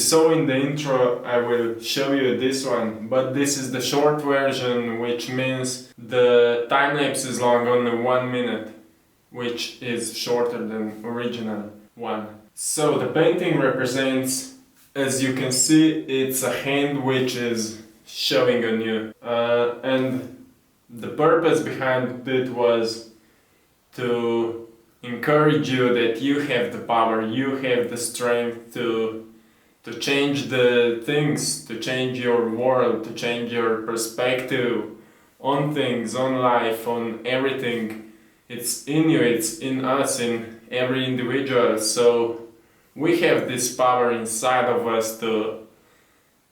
saw in the intro, I will show you this one, but this is the short version, which means the time lapse is long, only 1 minute, which is shorter than original one. So the painting represents, as you can see, it's a hand which is showing on you, and the purpose behind it was to encourage you that you have the power, you have the strength to change the things, to change your world, to change your perspective on things, on life, on everything. It's in you, it's in us, in every individual. So we have this power inside of us to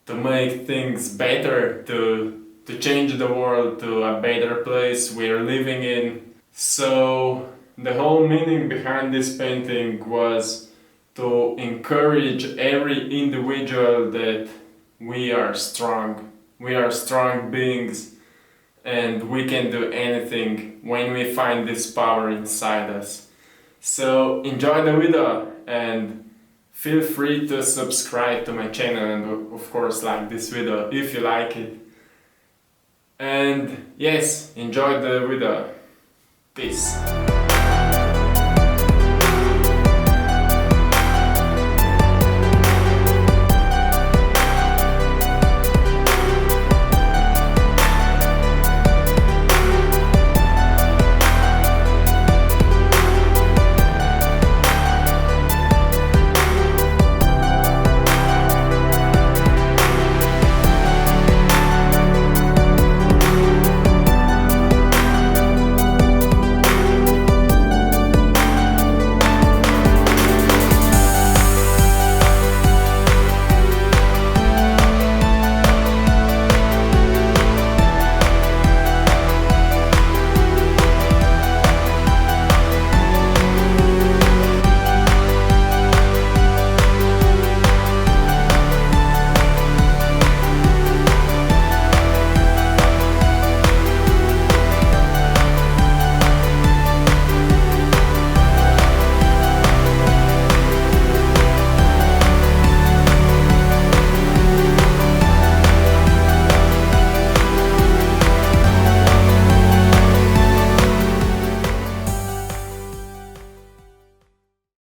make things better, to change the world to a better place we're living in. So the whole meaning behind this painting was to encourage every individual that we are strong. We are strong beings and we can do anything when we find this power inside us. So enjoy the video and feel free to subscribe to my channel and of course like this video if you like it. And yes, enjoy the video. Peace.